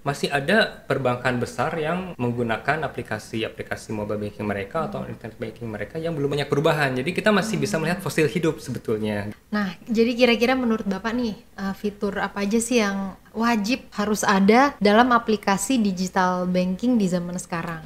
masih ada perbankan besar yang menggunakan aplikasi mobile banking mereka atau internet banking mereka yang belum banyak perubahan. Jadi kita masih bisa melihat fosil hidup sebetulnya. Nah, jadi kira-kira menurut Bapak nih, fitur apa aja sih yang wajib harus ada dalam aplikasi digital banking di zaman sekarang?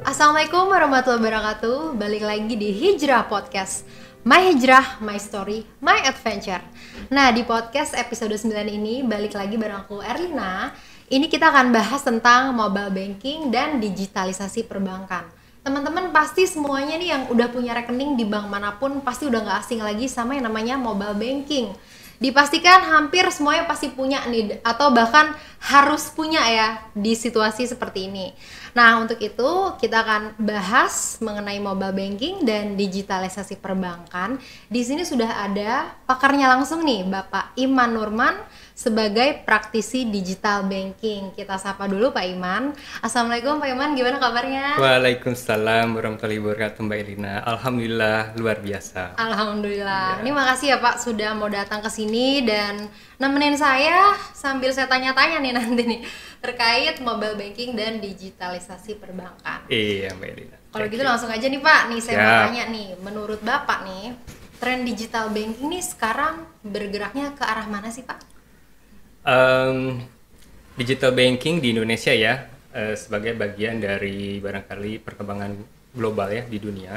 Assalamualaikum warahmatullahi wabarakatuh. Balik lagi di Hijrah Podcast. My Hijrah, My Story, My Adventure. Nah, di podcast episode 9 ini balik lagi bareng aku Erlina. Ini kita akan bahas tentang mobile banking dan digitalisasi perbankan. Teman-teman pasti semuanya nih yang udah punya rekening di bank manapun pasti udah gak asing lagi sama yang namanya mobile banking. Dipastikan hampir semuanya pasti punya nih, atau bahkan harus punya ya di situasi seperti ini. Nah, untuk itu kita akan bahas mengenai mobile banking dan digitalisasi perbankan. Di sini sudah ada pakarnya langsung nih, Bapak Iman Nurman sebagai praktisi digital banking. Kita sapa dulu Pak Iman. Assalamualaikum Pak Iman, gimana kabarnya? Waalaikumsalam warahmatullahi wabarakatuh Mbak Elina. Alhamdulillah luar biasa. Alhamdulillah. Ini makasih ya Pak sudah mau datang ke sini dan nemenin saya sambil saya tanya-tanya nih nanti nih terkait mobile banking dan digitalisasi perbankan. Iya Mbak Elina. Kalau gitu langsung aja nih Pak, nih saya mau tanya nih, menurut Bapak nih, tren digital banking nih sekarang bergeraknya ke arah mana sih Pak? Digital banking di Indonesia ya, sebagai bagian dari barangkali perkembangan global ya di dunia.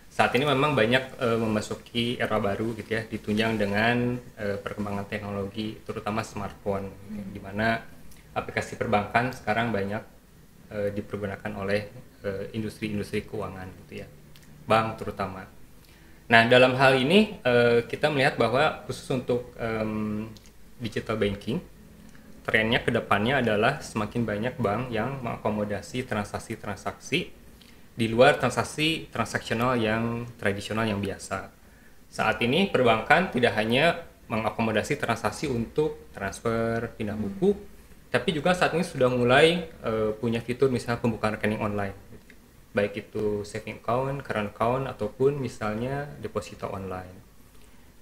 Saat ini memang banyak memasuki era baru gitu ya, ditunjang dengan perkembangan teknologi, terutama smartphone, di mana aplikasi perbankan sekarang banyak dipergunakan oleh industri-industri keuangan gitu ya, bank terutama. Nah, dalam hal ini kita melihat bahwa khusus untuk digital banking, trennya ke depannya adalah semakin banyak bank yang mengakomodasi transaksi-transaksi di luar transaksi transaksional yang tradisional yang biasa. Saat ini perbankan tidak hanya mengakomodasi transaksi untuk transfer, pindah buku, tapi juga saat ini sudah mulai punya fitur misalnya pembukaan rekening online. Baik itu saving account, current account, ataupun misalnya deposito online.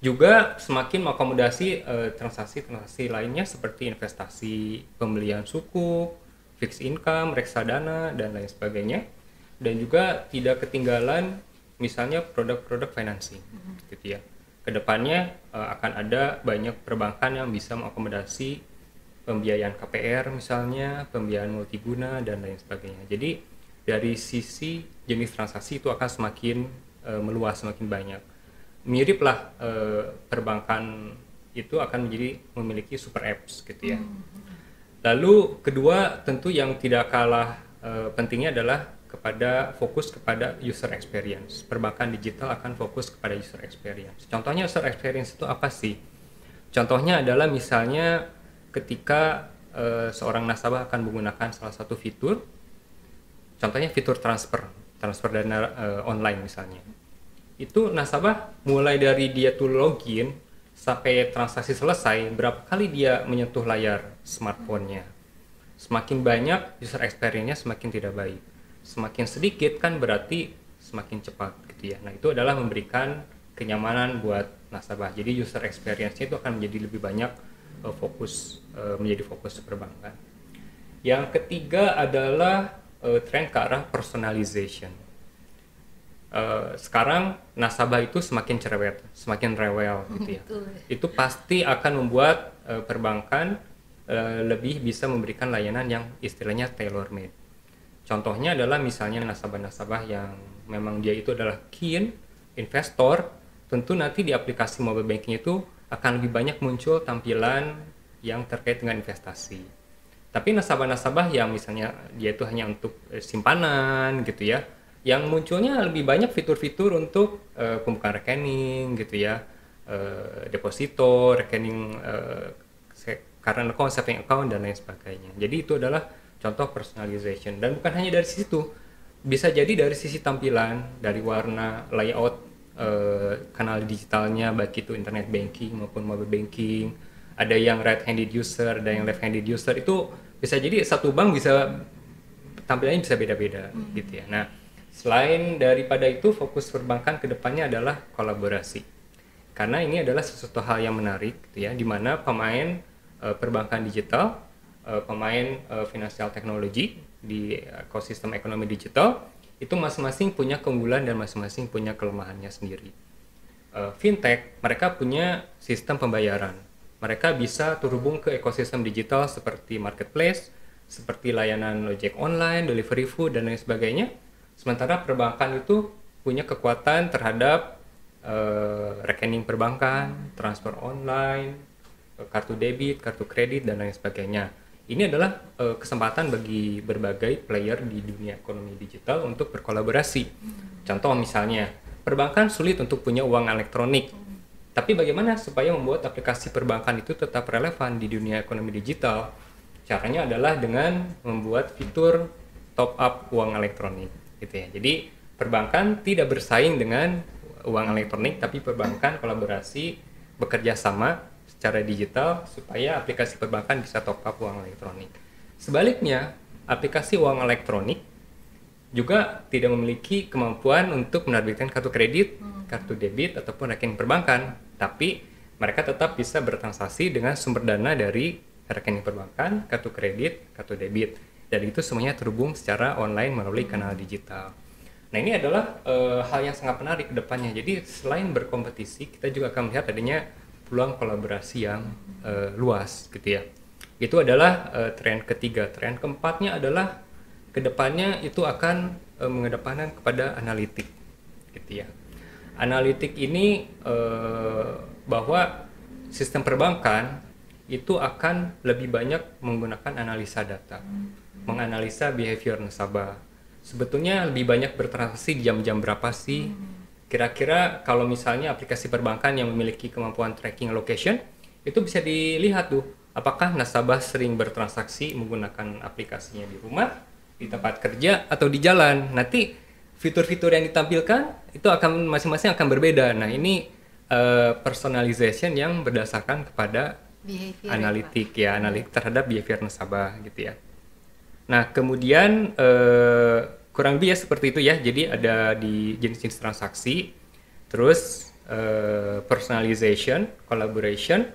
Juga semakin mengakomodasi transaksi-transaksi lainnya seperti investasi, pembelian suku, fixed income, reksadana, dan lain sebagainya. Dan juga tidak ketinggalan misalnya produk-produk financing gitu ya. Kedepannya akan ada banyak perbankan yang bisa mengakomodasi pembiayaan KPR misalnya, pembiayaan multiguna, dan lain sebagainya. Jadi dari sisi jenis transaksi itu akan semakin meluas, semakin banyak. Miriplah perbankan itu akan memiliki super apps gitu ya. Lalu kedua tentu yang tidak kalah pentingnya adalah fokus kepada user experience. Perbankan digital akan fokus kepada user experience. Contohnya user experience itu apa sih? Contohnya adalah misalnya ketika seorang nasabah akan menggunakan salah satu fitur, contohnya fitur transfer dana online misalnya. Itu nasabah mulai dari dia tuh login sampai transaksi selesai, berapa kali dia menyentuh layar smartphone-nya. Semakin banyak user experience-nya semakin tidak baik. Semakin sedikit kan berarti semakin cepat gitu ya. Nah, itu adalah memberikan kenyamanan buat nasabah. Jadi user experience-nya itu akan menjadi lebih banyak menjadi fokus perbankan. Yang ketiga adalah tren ke arah personalization. Sekarang nasabah itu semakin cerewet, semakin rewel gitu ya. Itu pasti akan membuat perbankan lebih bisa memberikan layanan yang istilahnya tailor made. Contohnya adalah misalnya nasabah-nasabah yang memang dia itu adalah keen investor, tentu nanti di aplikasi mobile banking itu akan lebih banyak muncul tampilan yang terkait dengan investasi. Tapi nasabah-nasabah yang misalnya dia itu hanya untuk simpanan gitu ya, yang munculnya lebih banyak fitur-fitur untuk pembukaan rekening gitu ya, deposito, rekening current account, saving account, dan lain sebagainya. Jadi itu adalah contoh personalization. Dan bukan hanya dari sisi itu, bisa jadi dari sisi tampilan, dari warna, layout kanal digitalnya, baik itu internet banking maupun mobile banking. Ada yang right-handed user, ada yang left-handed user. Itu bisa jadi satu bank bisa tampilannya bisa beda-beda gitu ya. Nah, selain daripada itu, fokus perbankan kedepannya adalah kolaborasi. Karena ini adalah sesuatu hal yang menarik gitu ya, di mana pemain perbankan digital, pemain financial technology di ekosistem ekonomi digital itu masing-masing punya keunggulan dan masing-masing punya kelemahannya sendiri. Fintech, mereka punya sistem pembayaran. Mereka bisa terhubung ke ekosistem digital seperti marketplace, seperti layanan ojek online, delivery food, dan lain sebagainya. Sementara perbankan itu punya kekuatan terhadap rekening perbankan, transfer online, kartu debit, kartu kredit, dan lain sebagainya. Ini adalah kesempatan bagi berbagai player di dunia ekonomi digital untuk berkolaborasi. Contoh misalnya, perbankan sulit untuk punya uang elektronik. Tapi bagaimana supaya membuat aplikasi perbankan itu tetap relevan di dunia ekonomi digital? Caranya adalah dengan membuat fitur top up uang elektronik, gitu ya. Jadi perbankan tidak bersaing dengan uang elektronik, tapi perbankan kolaborasi bekerja sama secara digital supaya aplikasi perbankan bisa top up uang elektronik. Sebaliknya, aplikasi uang elektronik juga tidak memiliki kemampuan untuk menerbitkan kartu kredit, kartu debit, ataupun rekening perbankan, tapi mereka tetap bisa bertransaksi dengan sumber dana dari rekening perbankan, kartu kredit, kartu debit, dan itu semuanya terhubung secara online melalui kanal digital. Nah, ini adalah hal yang sangat menarik ke depannya. Jadi selain berkompetisi, kita juga akan melihat adanya peluang kolaborasi yang luas gitu ya. Itu adalah tren ketiga. Tren keempatnya adalah kedepannya itu akan mengedepankan kepada analitik gitu ya. Analitik ini bahwa sistem perbankan itu akan lebih banyak menggunakan analisa data, menganalisa behavior nasabah. Sebetulnya lebih banyak bertransaksi di jam-jam berapa sih? Kira-kira kalau misalnya aplikasi perbankan yang memiliki kemampuan tracking location, itu bisa dilihat tuh, apakah nasabah sering bertransaksi menggunakan aplikasinya di rumah, di tempat kerja, atau di jalan. Nanti fitur-fitur yang ditampilkan itu akan masing-masing akan berbeda. Nah, ini personalization yang berdasarkan kepada Behavior, analitik ya, analitik terhadap behavior nasabah gitu ya. Nah, kemudian kurang lebih ya seperti itu ya. Jadi ada di jenis-jenis transaksi, terus personalization, collaboration,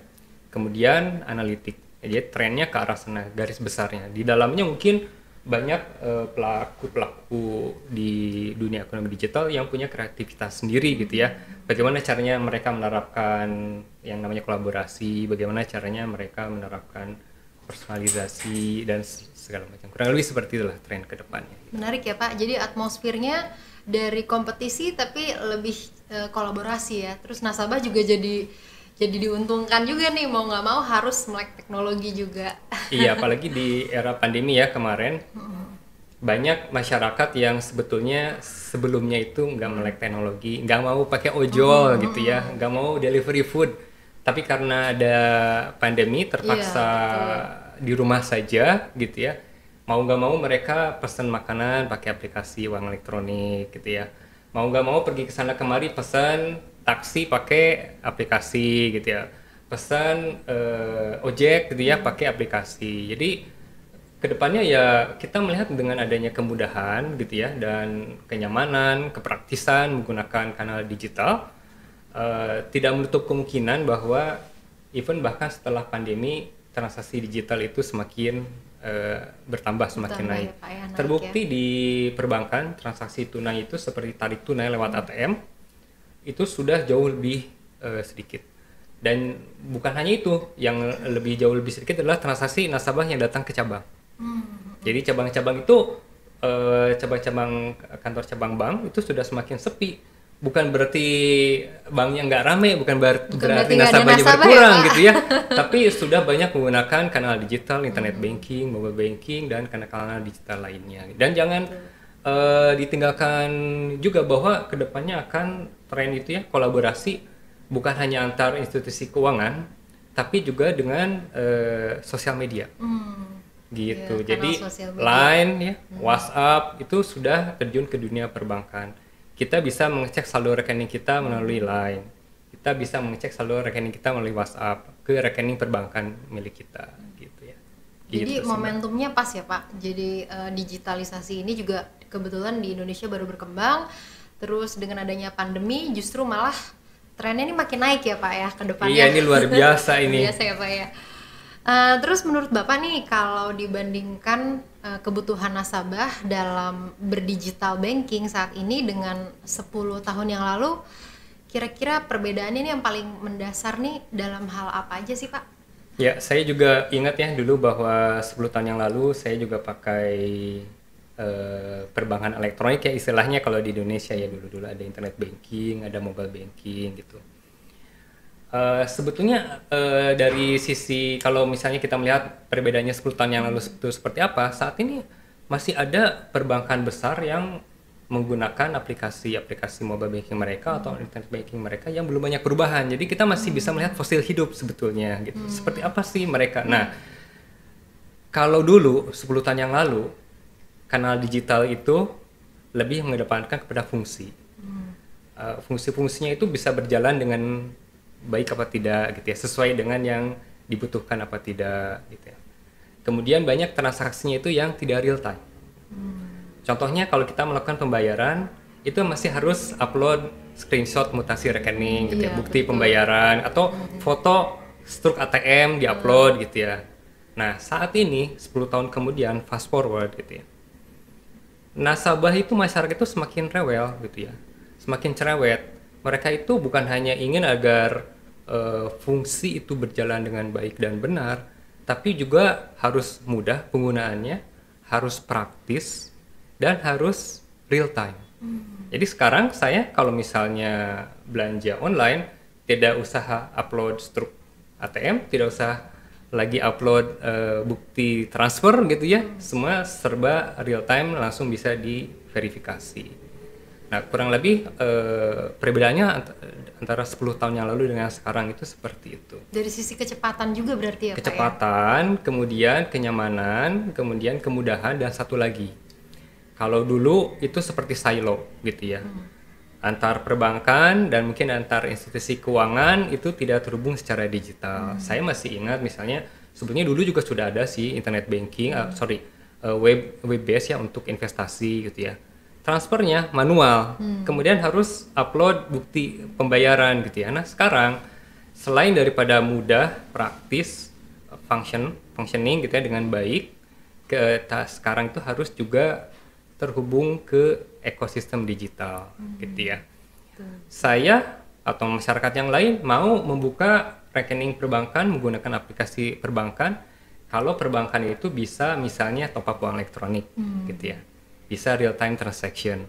kemudian analitik. Jadi trennya ke arah sana garis besarnya. Di dalamnya mungkin banyak pelaku-pelaku di dunia ekonomi digital yang punya kreativitas sendiri gitu ya. Bagaimana caranya mereka menerapkan yang namanya kolaborasi, bagaimana caranya mereka menerapkan personalisasi dan segala macam. Kurang lebih seperti itulah tren ke depannya. Menarik ya Pak. Jadi atmosfernya dari kompetisi tapi lebih kolaborasi ya. Terus nasabah juga jadi diuntungkan juga nih, mau nggak mau harus melek teknologi juga. Iya, apalagi di era pandemi ya kemarin. Banyak masyarakat yang sebetulnya sebelumnya itu nggak melek teknologi, nggak mau pakai ojol gitu ya, nggak mau delivery food. Tapi karena ada pandemi terpaksa di rumah saja gitu ya. Mau nggak mau mereka pesan makanan pakai aplikasi uang elektronik gitu ya. Mau nggak mau pergi ke sana kemari pesan taksi pakai aplikasi gitu ya. Pesan ojek gitu ya pakai aplikasi. Jadi kedepannya ya kita melihat dengan adanya kemudahan gitu ya dan kenyamanan, kepraktisan menggunakan kanal digital, tidak menutup kemungkinan bahwa even bahkan setelah pandemi transaksi digital itu semakin bertambah, semakin naik. Ya, Terbukti di perbankan transaksi tunai itu seperti tarik tunai lewat ATM itu sudah jauh lebih sedikit. Dan bukan hanya itu, yang jauh lebih sedikit adalah transaksi nasabah yang datang ke cabang. Jadi cabang-cabang itu cabang-cabang kantor cabang bank itu sudah semakin sepi. Bukan berarti banknya nggak ramai, bukan berarti nasabahnya berkurang ya, gitu ya. Tapi sudah banyak menggunakan kanal digital, internet banking, mobile banking, dan kanal digital lainnya. Dan jangan ditinggalkan juga bahwa kedepannya akan tren itu ya, kolaborasi bukan hanya antar institusi keuangan, tapi juga dengan sosial media. gitu. Iya, Jadi kanal sosial media. Line ya, WhatsApp itu sudah terjun ke dunia perbankan. Kita bisa mengecek saldo rekening kita melalui Line. Kita bisa mengecek saldo rekening kita melalui WhatsApp ke rekening perbankan milik kita gitu ya. Jadi Gitu sih, Mbak. momentumnya pas ya Pak. Jadi digitalisasi ini juga kebetulan di Indonesia baru berkembang. Terus dengan adanya pandemi justru malah trennya ini makin naik ya Pak ya ke depannya. Iya, ini luar biasa ini. Biasa ya Pak ya. Terus menurut Bapak nih kalau dibandingkan kebutuhan nasabah dalam berdigital banking saat ini dengan 10 tahun yang lalu, kira-kira perbedaannya nih yang paling mendasar nih dalam hal apa aja sih Pak? Ya, saya juga ingat ya dulu bahwa 10 tahun yang lalu saya juga pakai perbankan elektronik ya istilahnya kalau di Indonesia ya dulu-dulu ada internet banking, ada mobile banking gitu. Sebetulnya dari sisi kalau misalnya kita melihat perbedaannya 10 tahun yang lalu itu seperti apa, saat ini masih ada perbankan besar yang menggunakan aplikasi mobile banking mereka atau internet banking mereka yang belum banyak perubahan. Jadi kita masih bisa melihat fosil hidup sebetulnya gitu. Seperti apa sih mereka? Nah, kalau dulu 10 tahun yang lalu kanal digital itu lebih mengedepankan kepada fungsi. Fungsi-fungsinya itu bisa berjalan dengan baik apa tidak gitu ya, sesuai dengan yang dibutuhkan apa tidak gitu ya. Kemudian banyak transaksinya itu yang tidak real time. Contohnya kalau kita melakukan pembayaran itu masih harus upload screenshot mutasi rekening gitu ya, Iya, bukti betul. pembayaran atau foto struk ATM diupload gitu ya. Nah, saat ini 10 tahun kemudian fast forward gitu ya. Nasabah itu masyarakat itu semakin rewel gitu ya. Semakin cerewet. Mereka itu bukan hanya ingin agar fungsi itu berjalan dengan baik dan benar, tapi juga harus mudah penggunaannya, harus praktis, dan harus real time. Jadi sekarang saya kalau misalnya belanja online, tidak usah upload struk ATM, tidak usah lagi upload bukti transfer gitu ya, semua serba real time langsung bisa diverifikasi. Nah, kurang lebih perbedaannya antara 10 tahun yang lalu dengan sekarang itu seperti itu. Dari sisi kecepatan juga berarti ya Pak ya? Kecepatan, kemudian kenyamanan, kemudian kemudahan, dan satu lagi. Kalau dulu itu seperti silo gitu ya. Antar perbankan dan mungkin antar institusi keuangan itu tidak terhubung secara digital. Saya masih ingat misalnya sebetulnya dulu juga sudah ada sih internet banking, web based ya untuk investasi gitu ya. Transfernya manual, kemudian harus upload bukti pembayaran gitu ya. Nah sekarang selain daripada mudah, praktis, functioning gitu ya dengan baik, sekarang itu harus juga terhubung ke ekosistem digital gitu ya. Saya atau masyarakat yang lain mau membuka rekening perbankan menggunakan aplikasi perbankan kalau perbankan itu bisa misalnya top up uang elektronik gitu ya. Bisa real time transaction.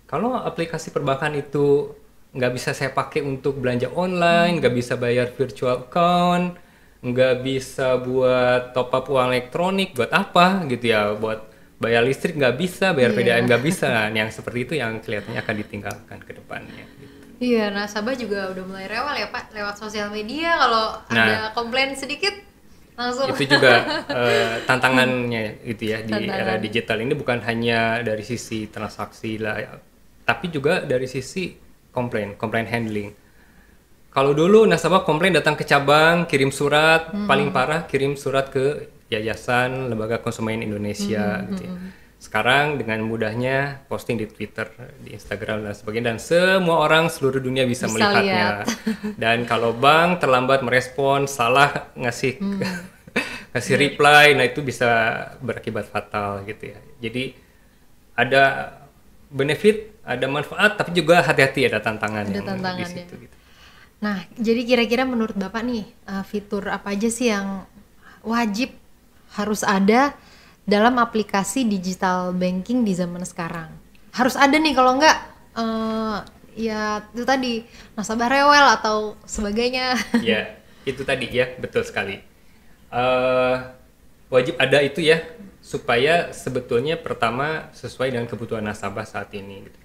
Kalau aplikasi perbankan itu nggak bisa saya pakai untuk belanja online, nggak bisa bayar virtual account, nggak bisa buat top up uang elektronik, buat apa gitu ya? Buat bayar listrik nggak bisa, bayar PDAM nggak bisa. Nah, yang seperti itu yang kelihatannya akan ditinggalkan ke depannya. Gitu. Iya, nasabah juga udah mulai rewel ya Pak lewat sosial media kalau ada komplain sedikit langsung. Itu juga tantangannya gitu ya di era digital ini, bukan hanya dari sisi transaksi lah, tapi juga dari sisi komplain handling. Kalau dulu nasabah komplain datang ke cabang, kirim surat, paling parah kirim surat ke Yayasan Lembaga Konsumen Indonesia gitu ya. Sekarang dengan mudahnya posting di Twitter, di Instagram dan sebagainya, dan semua orang seluruh dunia bisa melihatnya. Dan kalau bank terlambat merespon, salah ngasih reply, nah itu bisa berakibat fatal gitu ya. Jadi ada benefit, ada manfaat, tapi juga hati-hati ada tantangan di situ. Gitu. Nah, jadi kira-kira menurut Bapak nih fitur apa aja sih yang wajib harus ada dalam aplikasi digital banking di zaman sekarang? Harus ada nih, kalau enggak ya itu tadi nasabah rewel atau sebagainya. Ya, itu tadi ya, betul sekali. Wajib ada itu ya, supaya sebetulnya pertama sesuai dengan kebutuhan nasabah saat ini. Gitu.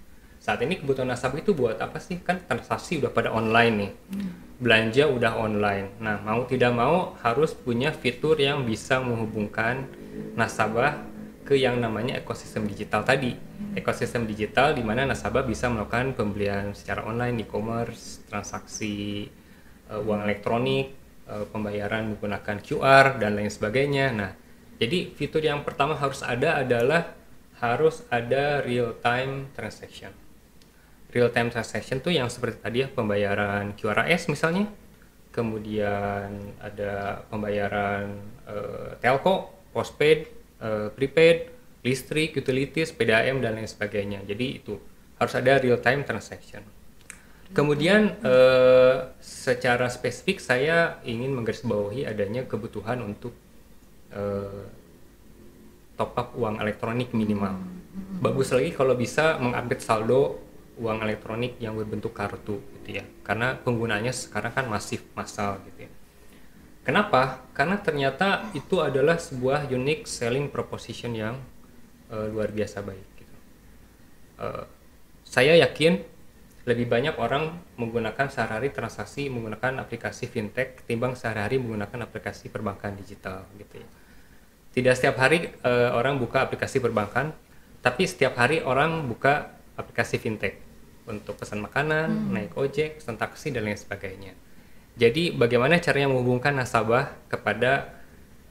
Saat ini kebutuhan nasabah itu buat apa sih? Kan transaksi udah pada online nih, belanja udah online. Nah, mau tidak mau harus punya fitur yang bisa menghubungkan nasabah ke yang namanya ekosistem digital tadi. Ekosistem digital di mana nasabah bisa melakukan pembelian secara online, e-commerce, transaksi uang elektronik, pembayaran menggunakan QR dan lain sebagainya. Nah, jadi fitur yang pertama harus ada adalah harus ada real time transaction. Real time transaction tuh yang seperti tadi ya, pembayaran QRIS misalnya, kemudian ada pembayaran telco, postpaid, prepaid, listrik, utilities, PDAM dan lain sebagainya. Jadi itu harus ada real time transaction. Kemudian secara spesifik saya ingin menggarisbawahi adanya kebutuhan untuk top up uang elektronik minimal. Bagus lagi kalau bisa mengupdate saldo uang elektronik yang berbentuk kartu gitu ya. Karena penggunaannya sekarang kan masif, massal gitu ya. Kenapa? Karena ternyata itu adalah sebuah unique selling proposition yang luar biasa baik gitu. Saya yakin lebih banyak orang menggunakan sehari-hari transaksi menggunakan aplikasi fintech ketimbang sehari-hari menggunakan aplikasi perbankan digital gitu ya. Tidak setiap hari orang buka aplikasi perbankan, tapi setiap hari orang buka aplikasi fintech untuk pesan makanan, naik ojek, pesan taksi dan lain sebagainya. Jadi bagaimana caranya menghubungkan nasabah kepada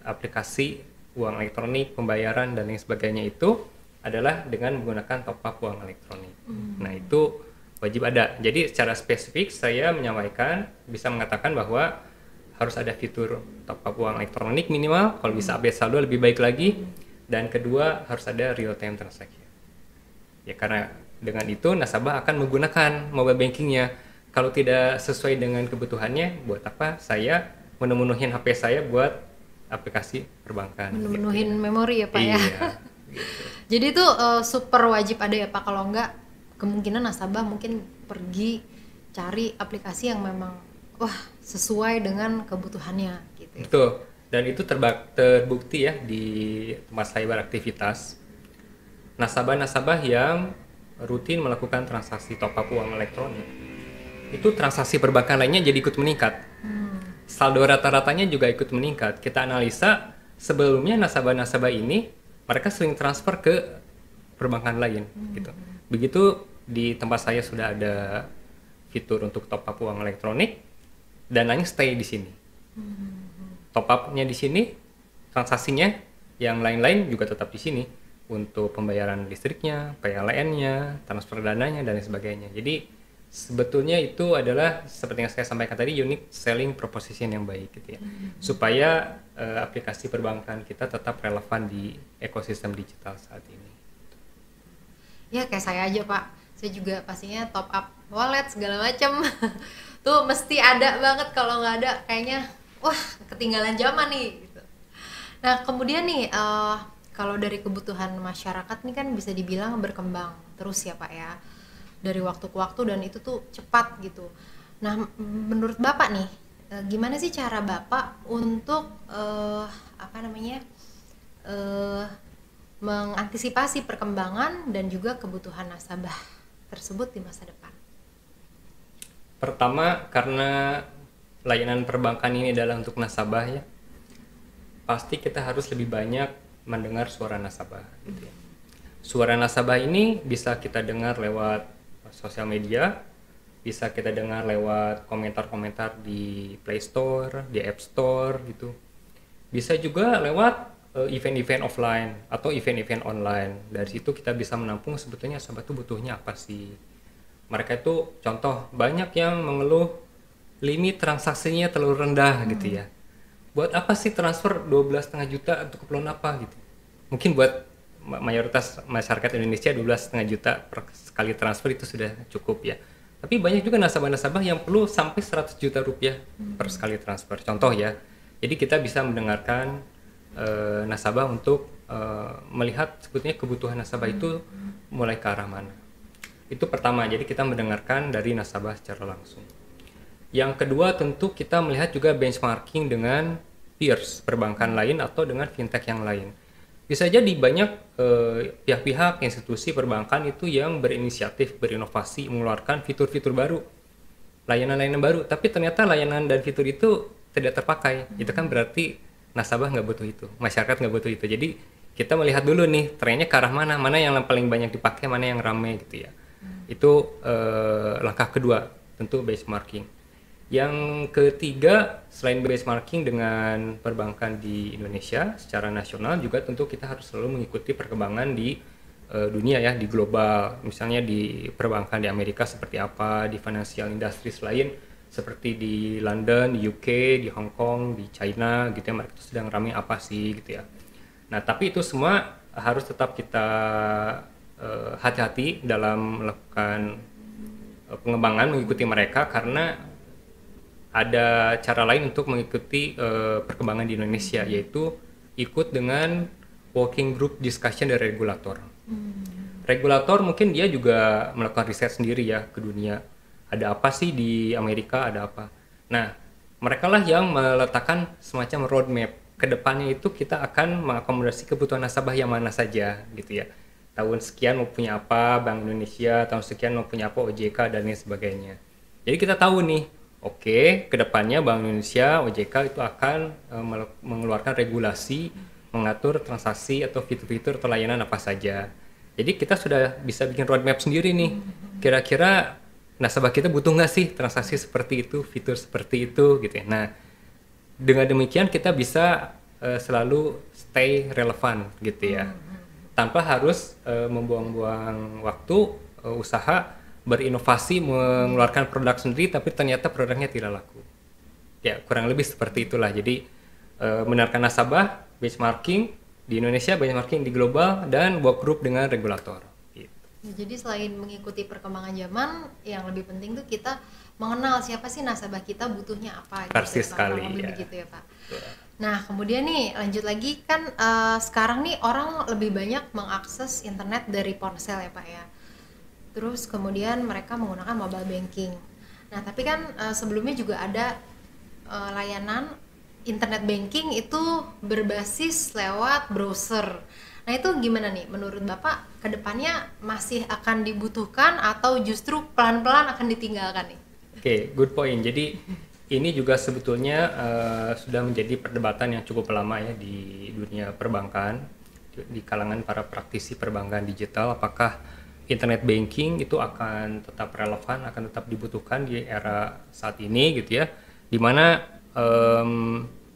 aplikasi uang elektronik, pembayaran dan lain sebagainya itu adalah dengan menggunakan top up uang elektronik. Nah, itu wajib ada. Jadi secara spesifik saya menyampaikan bisa mengatakan bahwa harus ada fitur top up uang elektronik minimal, kalau bisa update saldo lebih baik lagi, dan kedua harus ada real time transaction. Ya karena dengan itu nasabah akan menggunakan mobile bankingnya. Kalau tidak sesuai dengan kebutuhannya, buat apa saya memenuhin HP saya buat aplikasi perbankan? Memenuhin gitu ya. memori ya Pak ya. Iya, gitu. Jadi itu super wajib ada ya Pak, kalau enggak kemungkinan nasabah mungkin pergi cari aplikasi yang memang wah sesuai dengan kebutuhannya gitu. Betul. Dan itu terbukti ya di tempat saya beraktivitas. Nasabah-nasabah yang rutin melakukan transaksi top up uang elektronik, itu transaksi perbankan lainnya jadi ikut meningkat. Saldo rata-ratanya juga ikut meningkat. Kita analisa sebelumnya nasabah-nasabah ini mereka sering transfer ke perbankan lain gitu. Begitu di tempat saya sudah ada fitur untuk top up uang elektronik, dananya stay di sini. Top up-nya di sini, transaksinya yang lain-lain juga tetap di sini untuk pembayaran listriknya, PLN-nya, transfer dananya dan lain sebagainya. Jadi sebetulnya itu adalah seperti yang saya sampaikan tadi unique selling proposition yang baik gitu ya. Supaya aplikasi perbankan kita tetap relevan di ekosistem digital saat ini. Ya kayak saya aja Pak, saya juga pastinya top up wallet segala macam. Tuh mesti ada banget, kalau nggak ada kayaknya wah ketinggalan zaman nih gitu. Nah kemudian nih kalau dari kebutuhan masyarakat nih kan bisa dibilang berkembang terus ya Pak ya, dari waktu ke waktu, dan itu tuh cepat gitu. Nah menurut Bapak nih gimana sih cara Bapak untuk mengantisipasi perkembangan dan juga kebutuhan nasabah tersebut di masa depan? Pertama, karena layanan perbankan ini adalah untuk nasabah ya, pasti kita harus lebih banyak mendengar suara nasabah gitu ya. Suara nasabah ini bisa kita dengar lewat sosial media, bisa kita dengar lewat komentar-komentar di Play Store, di App Store gitu. Bisa juga lewat event-event offline atau event-event online. Dari situ kita bisa menampung sebetulnya nasabah itu butuhnya apa sih. Mereka itu contoh banyak yang mengeluh limit transaksinya terlalu rendah gitu ya. Buat apa sih transfer 12,5 juta untuk keperluan apa gitu. Mungkin buat mayoritas masyarakat Indonesia 12,5 juta per sekali transfer itu sudah cukup ya. Tapi banyak juga nasabah-nasabah yang perlu sampai 100 juta rupiah per sekali transfer. Contoh ya. Jadi kita bisa mendengarkan nasabah untuk melihat sebetulnya kebutuhan nasabah itu mulai ke arah mana. Itu pertama, jadi kita mendengarkan dari nasabah secara langsung. Yang kedua tentu kita melihat juga benchmarking dengan peers perbankan lain atau dengan fintech yang lain. Bisa jadi banyak pihak-pihak institusi perbankan itu yang berinisiatif, berinovasi, mengeluarkan fitur-fitur baru, layanan-layanan baru, tapi ternyata layanan dan fitur itu tidak terpakai. Itu kan berarti nasabah nggak butuh itu, masyarakat nggak butuh itu. Jadi kita melihat dulu nih trennya ke arah mana, mana yang paling banyak dipakai, mana yang ramai gitu ya. Itu langkah kedua, tentu benchmarking. Yang ketiga, selain benchmarking dengan perbankan di Indonesia secara nasional, juga tentu kita harus selalu mengikuti perkembangan di dunia ya, di global. Misalnya di perbankan di Amerika seperti apa, di financial industries lain seperti di London, di UK, di Hong Kong, di China gitu ya, mereka itu sedang ramai apa sih gitu ya. Nah, tapi itu semua harus tetap kita hati-hati dalam melakukan pengembangan, mengikuti mereka, karena ada cara lain untuk mengikuti perkembangan di Indonesia, yaitu ikut dengan working group discussion dari regulator. Regulator mungkin dia juga melakukan riset sendiri ya ke dunia. Ada apa sih di Amerika, ada apa. Nah, mereka lah yang meletakkan semacam roadmap. Kedepannya itu kita akan mengakomodasi kebutuhan nasabah yang mana saja gitu ya. Tahun sekian mau punya apa Bank Indonesia, tahun sekian mau punya apa OJK dan lain sebagainya. Jadi kita tahu nih, oke, kedepannya Bank Indonesia, OJK itu akan mengeluarkan regulasi mengatur transaksi atau fitur-fitur atau layanan apa saja. Jadi kita sudah bisa bikin roadmap sendiri nih. Kira-kira nasabah kita butuh nggak sih transaksi seperti itu, fitur seperti itu, gitu ya. Nah, dengan demikian kita bisa selalu stay relevan, gitu ya. Tanpa harus membuang-buang waktu, usaha berinovasi mengeluarkan produk sendiri tapi ternyata produknya tidak laku. Ya, kurang lebih seperti itulah. Jadi mendengarkan nasabah, benchmarking di Indonesia, benchmarking di global, dan work group dengan regulator gitu. Jadi selain mengikuti perkembangan zaman, yang lebih penting tuh kita mengenal siapa sih nasabah kita, butuhnya apa gitu. Persis sekali ya. Begitu ya Pak. Nah, kemudian nih lanjut lagi kan sekarang nih orang lebih banyak mengakses internet dari ponsel ya Pak ya. Terus kemudian mereka menggunakan mobile banking. Nah, tapi kan sebelumnya juga ada layanan internet banking itu berbasis lewat browser. Nah, itu gimana nih menurut Bapak, kedepannya masih akan dibutuhkan atau justru pelan-pelan akan ditinggalkan nih? Oke, good point. Jadi ini juga sebetulnya sudah menjadi perdebatan yang cukup lama ya di dunia perbankan, di kalangan para praktisi perbankan digital. Apakah internet banking itu akan tetap relevan, akan tetap dibutuhkan di era saat ini gitu ya, di mana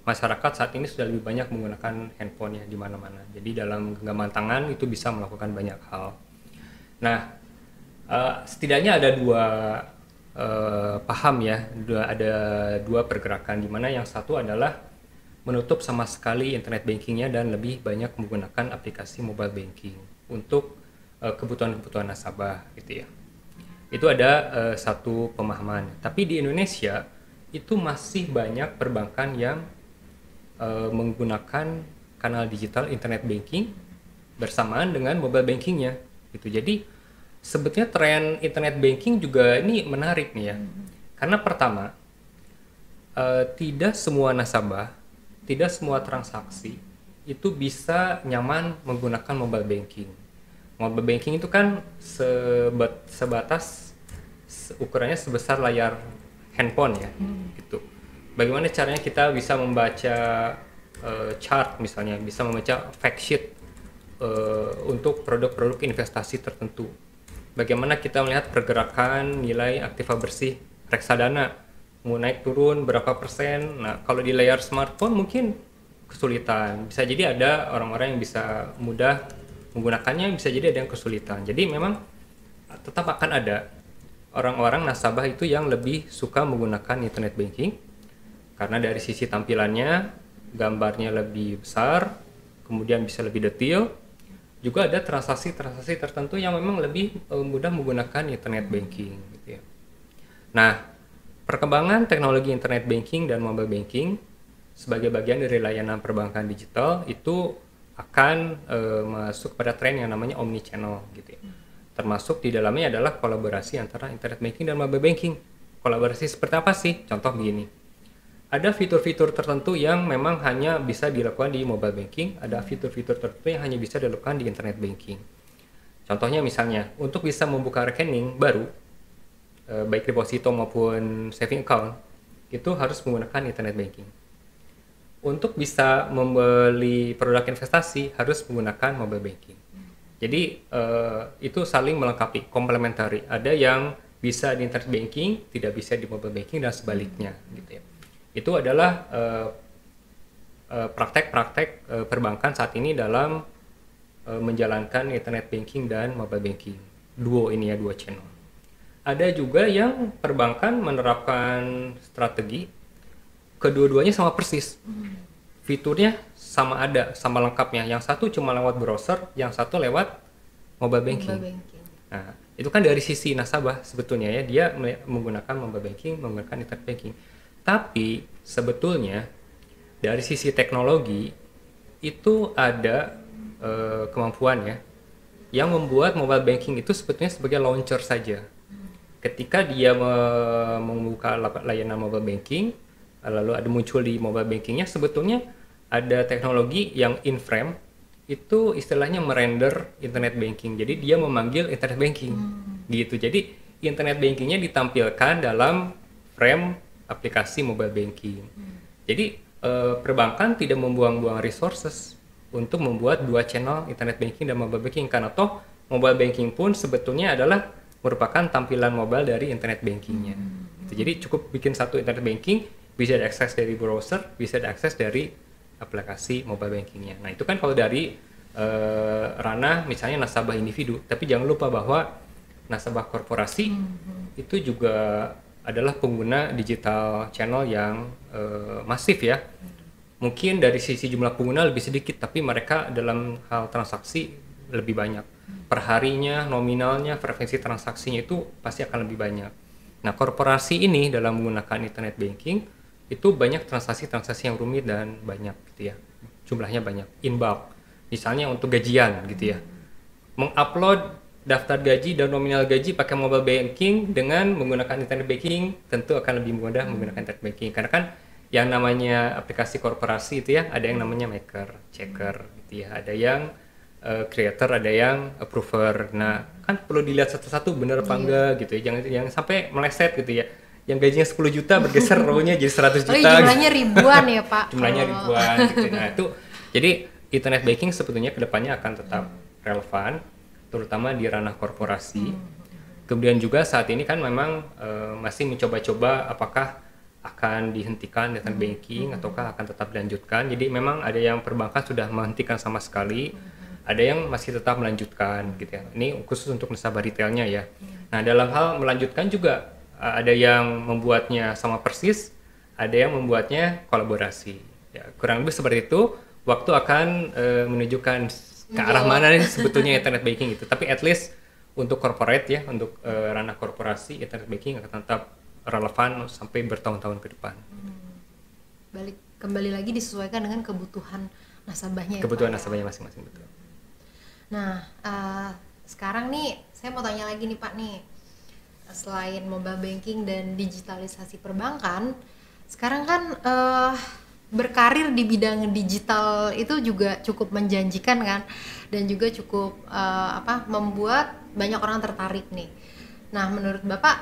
masyarakat saat ini sudah lebih banyak menggunakan handphone ya di mana-mana. Jadi dalam genggaman tangan itu bisa melakukan banyak hal. Nah, setidaknya ada dua paham ya, ada dua pergerakan, di mana yang satu adalah menutup sama sekali internet bankingnya dan lebih banyak menggunakan aplikasi mobile banking untuk kebutuhan-kebutuhan nasabah gitu ya. Itu ada satu pemahaman. Tapi di Indonesia itu masih banyak perbankan yang menggunakan kanal digital internet banking bersamaan dengan mobile bankingnya gitu. Jadi sebetulnya tren internet banking juga ini menarik nih ya. Karena pertama, tidak semua nasabah, tidak semua transaksi itu bisa nyaman menggunakan mobile banking. Mobile banking itu kan sebatas ukurannya sebesar layar handphone ya, gitu. Bagaimana caranya kita bisa membaca chart misalnya, bisa membaca fact sheet untuk produk-produk investasi tertentu. Bagaimana kita melihat pergerakan nilai aktiva bersih reksadana, mau naik turun berapa persen. Nah, kalau di layar smartphone mungkin kesulitan. Bisa jadi ada orang-orang yang bisa mudah menggunakannya, bisa jadi ada yang kesulitan. Jadi memang tetap akan ada orang-orang nasabah itu yang lebih suka menggunakan internet banking karena dari sisi tampilannya, gambarnya lebih besar, kemudian bisa lebih detail. Juga ada transaksi-transaksi tertentu yang memang lebih mudah menggunakan internet banking gitu ya. Nah, perkembangan teknologi internet banking dan mobile banking sebagai bagian dari layanan perbankan digital itu akan masuk pada tren yang namanya omnichannel gitu ya. Termasuk di dalamnya adalah kolaborasi antara internet banking dan mobile banking. Kolaborasi seperti apa sih? Contoh begini. Ada fitur-fitur tertentu yang memang hanya bisa dilakukan di mobile banking, ada fitur-fitur tertentu yang hanya bisa dilakukan di internet banking. Contohnya misalnya, untuk bisa membuka rekening baru, baik deposito maupun saving account, itu harus menggunakan internet banking. untuk bisa membeli produk investasi harus menggunakan mobile banking. Jadi itu saling melengkapi, komplementari. Ada yang bisa di internet banking, tidak bisa di mobile banking dan sebaliknya, gitu ya. Itu adalah praktek-praktek perbankan saat ini dalam menjalankan internet banking dan mobile banking. Dua channel. Ada juga yang perbankan menerapkan strategi kedua-duanya sama persis. Fiturnya sama ada, sama lengkapnya. Yang satu cuma lewat browser, yang satu lewat mobile banking. Nah, itu kan dari sisi nasabah sebetulnya ya, dia menggunakan mobile banking, menggunakan internet banking. Tapi sebetulnya dari sisi teknologi itu ada kemampuan ya yang membuat mobile banking itu sebetulnya sebagai launcher saja. Ketika dia membuka layanan mobile banking, lalu ada muncul di mobile bankingnya, sebetulnya ada teknologi yang in frame itu istilahnya merender internet banking. Jadi dia memanggil internet banking gitu. Jadi internet bankingnya ditampilkan dalam frame aplikasi mobile banking. Jadi perbankan tidak membuang-buang resources untuk membuat dua channel internet banking dan mobile banking, karena toh mobile banking pun sebetulnya adalah merupakan tampilan mobile dari internet bankingnya. Jadi cukup bikin satu internet banking, bisa diakses dari browser, bisa diakses dari aplikasi mobile bankingnya. Nah itu kan kalau dari ranah misalnya nasabah individu, tapi jangan lupa bahwa nasabah korporasi itu juga adalah pengguna digital channel yang masif ya. Mungkin dari sisi jumlah pengguna lebih sedikit, tapi mereka dalam hal transaksi lebih banyak. Perharinya, nominalnya, frekuensi transaksinya itu pasti akan lebih banyak. Nah, korporasi ini dalam menggunakan internet banking itu banyak transaksi-transaksi yang rumit dan banyak gitu ya. Jumlahnya banyak, in bulk. Misalnya untuk gajian gitu ya. Mengupload daftar gaji dan nominal gaji pakai mobile banking dengan menggunakan internet banking tentu akan lebih mudah menggunakan internet banking, karena kan yang namanya aplikasi korporasi itu ya, ada yang namanya maker, checker gitu ya, ada yang creator, ada yang approver. Nah kan perlu dilihat satu-satu bener apa enggak gitu ya, jangan sampai meleset gitu ya, yang gajinya 10 juta bergeser row-nya jadi 100 juta. Jumlahnya ribuan ya Pak. Jumlahnya ribuan gitu. Nah itu jadi internet banking sebetulnya kedepannya akan tetap relevan, terutama di ranah korporasi. Kemudian juga saat ini kan memang masih mencoba-coba apakah akan dihentikan internet banking ataukah akan tetap dilanjutkan. Jadi memang ada yang perbankan sudah menghentikan sama sekali, ada yang masih tetap melanjutkan gitu ya. Ini khusus untuk nasabah retailnya ya. Nah dalam hal melanjutkan juga ada yang membuatnya sama persis, ada yang membuatnya kolaborasi. Ya, kurang lebih seperti itu. Waktu akan menunjukkan ke arah mana nih sebetulnya internet banking itu. Tapi at least untuk corporate ya, untuk ranah korporasi, internet banking akan tetap relevan sampai bertahun-tahun ke depan. Kembali lagi disesuaikan dengan kebutuhan nasabahnya. Kebutuhan nasabahnya masing-masing, betul. Nah, sekarang nih saya mau tanya lagi nih Pak nih, selain mobile banking dan digitalisasi perbankan, sekarang kan berkarir di bidang digital itu juga cukup menjanjikan kan, dan juga cukup membuat banyak orang tertarik nih. Nah, menurut Bapak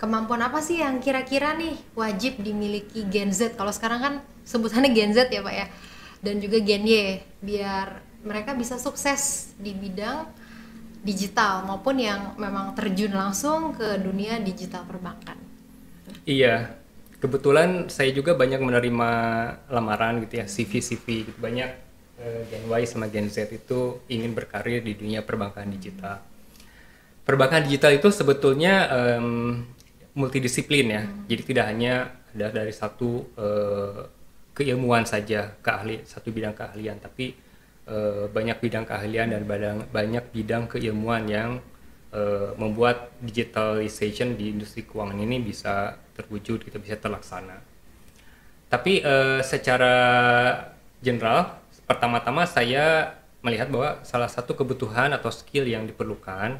kemampuan apa sih yang kira-kira nih wajib dimiliki Gen Z? Kalau sekarang kan sebutannya Gen Z ya Pak ya, dan juga Gen Y, biar mereka bisa sukses di bidang digital maupun yang memang terjun langsung ke dunia digital perbankan. Iya, kebetulan saya juga banyak menerima lamaran gitu ya, CV gitu. Banyak Gen Y sama Gen Z itu ingin berkarir di dunia perbankan digital. Perbankan digital itu sebetulnya multidisiplin ya, jadi tidak hanya ada dari satu keilmuan saja, satu bidang keahlian, tapi banyak bidang keahlian dan banyak bidang keilmuan yang membuat digitalization di industri keuangan ini bisa terwujud, gitu, bisa terlaksana. Tapi secara general, pertama-tama saya melihat bahwa salah satu kebutuhan atau skill yang diperlukan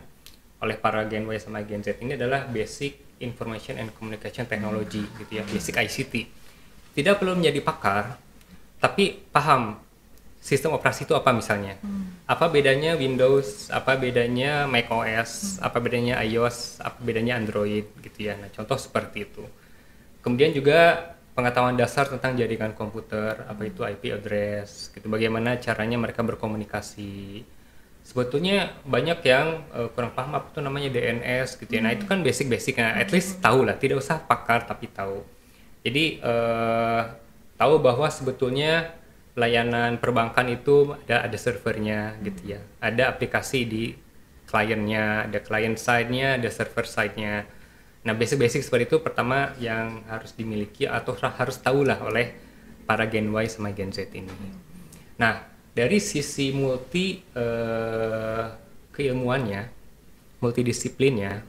oleh para Gen Y sama Gen Z ini adalah basic Information and Communication Technology gitu ya, basic ICT. Tidak perlu menjadi pakar, tapi paham sistem operasi itu apa misalnya. Apa bedanya Windows, apa bedanya macOS, apa bedanya iOS, apa bedanya Android gitu ya. Nah, contoh seperti itu. Kemudian juga pengetahuan dasar tentang jaringan komputer, apa itu IP address, gitu. Bagaimana caranya mereka berkomunikasi. Sebetulnya banyak yang kurang paham apa itu namanya DNS gitu ya. Nah itu kan basic-basic, nah at least tahu lah, tidak usah pakar tapi tahu. Jadi tahu bahwa sebetulnya layanan perbankan itu ada servernya gitu ya. Ada aplikasi di kliennya, ada client side-nya, ada server side-nya. Nah, basic-basic seperti itu pertama yang harus dimiliki atau harus tahulah oleh para Gen Y sama Gen Z ini. Nah, dari sisi keilmuannya, multidisiplinnya,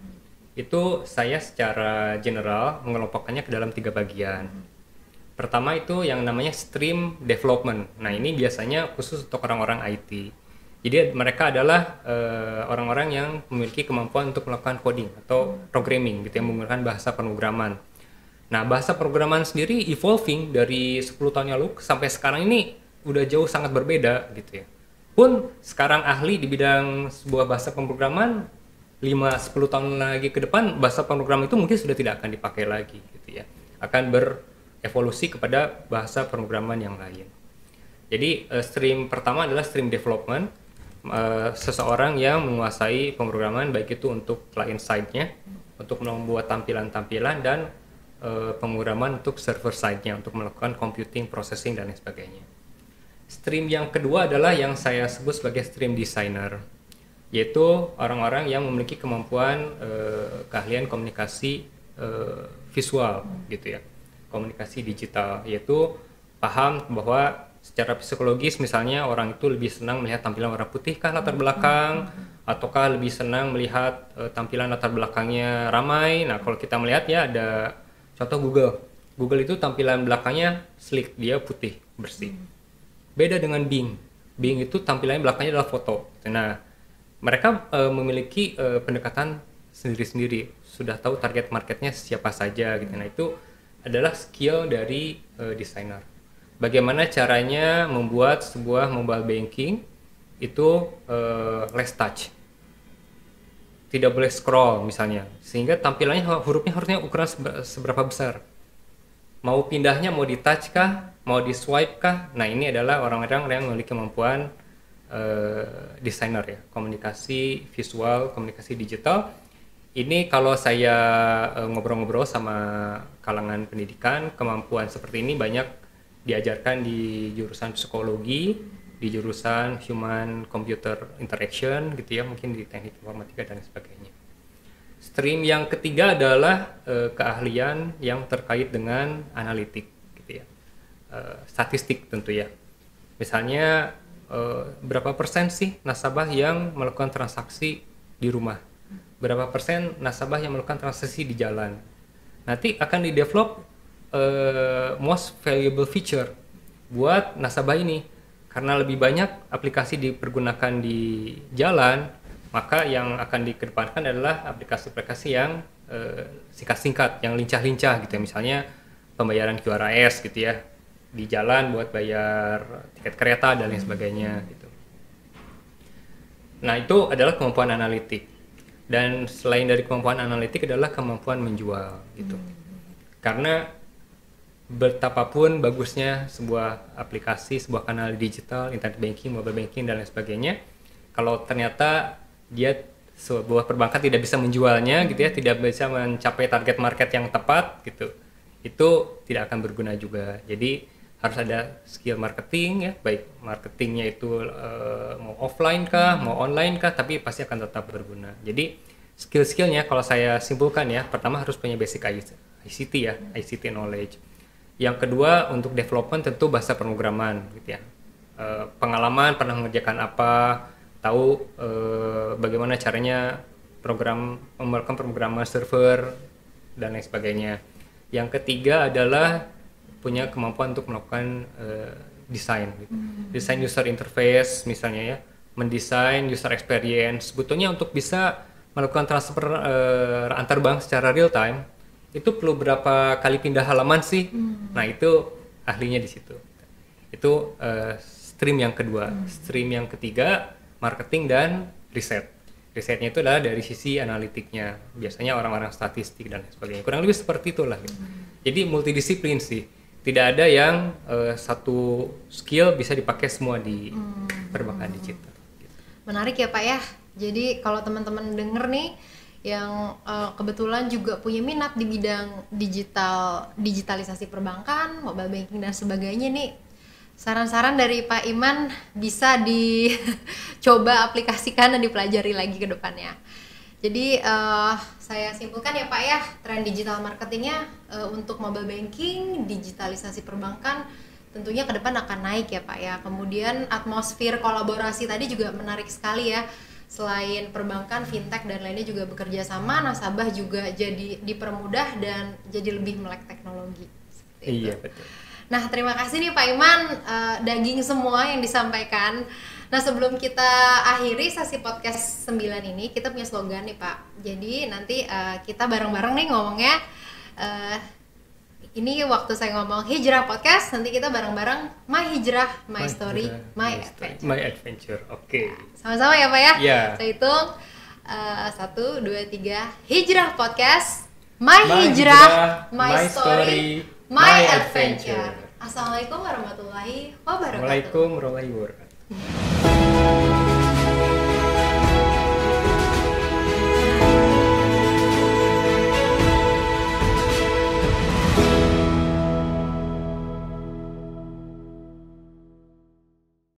itu saya secara general mengelompokkannya ke dalam 3 bagian. Pertama itu yang namanya stream development. Nah, ini biasanya khusus untuk orang-orang IT. Jadi mereka adalah orang-orang yang memiliki kemampuan untuk melakukan coding atau programming gitu, yang menggunakan bahasa pemrograman. Nah, bahasa pemrograman sendiri evolving dari 10 tahun yang lalu sampai sekarang ini udah jauh sangat berbeda gitu ya. Pun sekarang ahli di bidang sebuah bahasa pemrograman 5-10 tahun lagi ke depan bahasa pemrograman itu mungkin sudah tidak akan dipakai lagi gitu ya. Akan berevolusi kepada bahasa pemrograman yang lain. Jadi stream pertama adalah stream development. Seseorang yang menguasai pemrograman baik itu untuk client side-nya untuk membuat tampilan-tampilan dan pemrograman untuk server side-nya untuk melakukan computing, processing dan lain sebagainya. Stream yang kedua adalah yang saya sebut sebagai stream designer, yaitu orang-orang yang memiliki kemampuan keahlian komunikasi visual gitu ya, komunikasi digital, yaitu paham bahwa secara psikologis misalnya orang itu lebih senang melihat tampilan warna putih kah latar belakang, ataukah lebih senang melihat tampilan latar belakangnya ramai. Nah kalau kita melihat ya ada contoh Google itu tampilan belakangnya sleek, dia putih bersih. Beda dengan Bing itu tampilannya belakangnya adalah foto. Nah mereka memiliki pendekatan sendiri-sendiri, sudah tahu target marketnya siapa saja gitu. Nah itu adalah skill dari desainer. Bagaimana caranya membuat sebuah mobile banking itu less touch, tidak boleh scroll misalnya, sehingga tampilannya hurufnya harusnya ukuran seberapa besar, mau pindahnya mau di touch kah, mau di swipe kah. Nah ini adalah orang-orang yang memiliki kemampuan desainer ya, komunikasi visual, komunikasi digital. Ini kalau saya ngobrol-ngobrol sama kalangan pendidikan, kemampuan seperti ini banyak diajarkan di jurusan psikologi, di jurusan human computer interaction gitu ya, mungkin di teknik informatika dan sebagainya. Stream yang ketiga adalah keahlian yang terkait dengan analitik gitu ya, statistik tentu ya. Misalnya berapa persen sih nasabah yang melakukan transaksi di rumah, berapa persen nasabah yang melakukan transaksi di jalan. Nanti akan di-develop most valuable feature buat nasabah ini, karena lebih banyak aplikasi dipergunakan di jalan, maka yang akan dikedepankan adalah aplikasi-aplikasi yang singkat-singkat, yang lincah-lincah gitu ya, misalnya pembayaran QRIS gitu ya di jalan buat bayar tiket kereta dan lain sebagainya gitu. Nah itu adalah kemampuan analitik, dan selain dari kemampuan analitik adalah kemampuan menjual gitu. Karena betapapun bagusnya sebuah aplikasi, sebuah kanal digital, internet banking, mobile banking dan lain sebagainya, kalau ternyata dia sebuah perbankan tidak bisa menjualnya gitu ya, tidak bisa mencapai target market yang tepat gitu, itu tidak akan berguna juga. Jadi harus ada skill marketing ya, baik marketingnya itu mau offline kah, mau online kah, tapi pasti akan tetap berguna. Jadi skill-skillnya kalau saya simpulkan ya, pertama harus punya basic ICT ya, ICT knowledge. Yang kedua untuk development tentu bahasa pemrograman gitu ya, pengalaman pernah mengerjakan apa, tahu bagaimana caranya melakukan pemrograman server dan lain sebagainya. Yang ketiga adalah punya kemampuan untuk melakukan desain gitu. Desain user interface misalnya ya, mendesain user experience. Sebetulnya untuk bisa melakukan transfer antar bank secara real time itu perlu berapa kali pindah halaman sih? Nah itu ahlinya di situ. Itu stream yang kedua. Stream yang ketiga marketing dan riset. Risetnya itu adalah dari sisi analitiknya. Biasanya orang-orang statistik dan sebagainya. Kurang lebih seperti itulah. Gitu. Jadi multidisiplin sih. tidak ada yang satu skill bisa dipakai semua di perbankan digital. Menarik ya Pak ya. Jadi kalau teman-teman denger nih yang kebetulan juga punya minat di bidang digitalisasi perbankan, mobile banking dan sebagainya nih, saran-saran dari Pak Iman bisa dicoba aplikasikan dan dipelajari lagi ke depannya. Jadi saya simpulkan ya Pak ya, tren digital marketingnya untuk mobile banking, digitalisasi perbankan tentunya ke depan akan naik ya Pak ya. Kemudian atmosfer kolaborasi tadi juga menarik sekali ya. Selain perbankan, fintech dan lainnya juga bekerja sama, nasabah juga jadi dipermudah dan jadi lebih melek teknologi. Iya betul. Nah terima kasih nih Pak Iman, daging semua yang disampaikan. Nah sebelum kita akhiri sesi podcast 9 ini, kita punya slogan nih Pak. Jadi nanti kita bareng-bareng nih ngomongnya, ini waktu saya ngomong Hijrah Podcast, nanti kita bareng-bareng My Hijrah, My Story, My Adventure. My Adventure, oke. Sama-sama ya Pak ya? Iya. Saya hitung 1, 2, 3. Hijrah Podcast, My Hijrah, My Story, My Adventure. Assalamualaikum warahmatullahi wabarakatuh. Waalaikumsalam warahmatullahi wabarakatuh.